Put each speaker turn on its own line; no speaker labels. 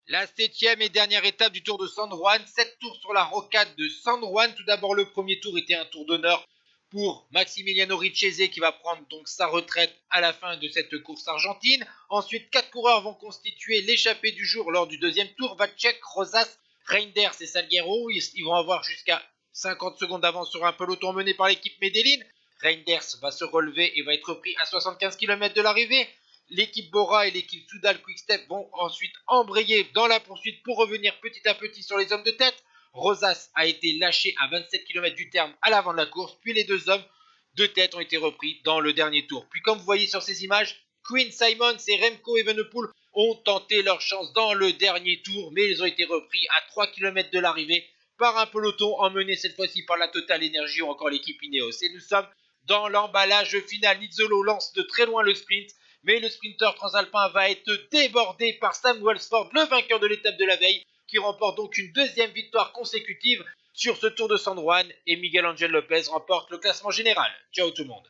La septième et dernière étape du Tour de San Juan, 7 tours sur la rocade de San Juan. Tout d'abord, le premier tour était un tour d'honneur pour Maximiliano Richese qui va prendre donc sa retraite à la fin de cette course argentine. Ensuite, 4 coureurs vont constituer l'échappée du jour lors du deuxième tour. Vacek, Rosas, Reinders et Salguero. Ils vont avoir jusqu'à 50 secondes d'avance sur un peloton mené par l'équipe Medellin. Reinders va se relever et va être pris à 75 km de l'arrivée. L'équipe Bora et l'équipe Soudal Quickstep vont ensuite embrayer dans la poursuite pour revenir petit à petit sur les hommes de tête. Rosas a été lâché à 27 km du terme à l'avant de la course, puis les deux hommes de tête ont été repris dans le dernier tour. Puis comme vous voyez sur ces images, Quinn Simons et Remco Evenepoel ont tenté leur chance dans le dernier tour, mais ils ont été repris à 3 km de l'arrivée par un peloton emmené cette fois-ci par la Total Energy ou encore l'équipe Ineos. Et nous sommes dans l'emballage final. Nizzolo lance de très loin le sprint, mais le sprinter transalpin va être débordé par Sam Welsford, le vainqueur de l'étape de la veille, qui remporte donc une deuxième victoire consécutive sur ce Tour de San Juan, et Miguel Angel Lopez remporte le classement général. Ciao tout le monde.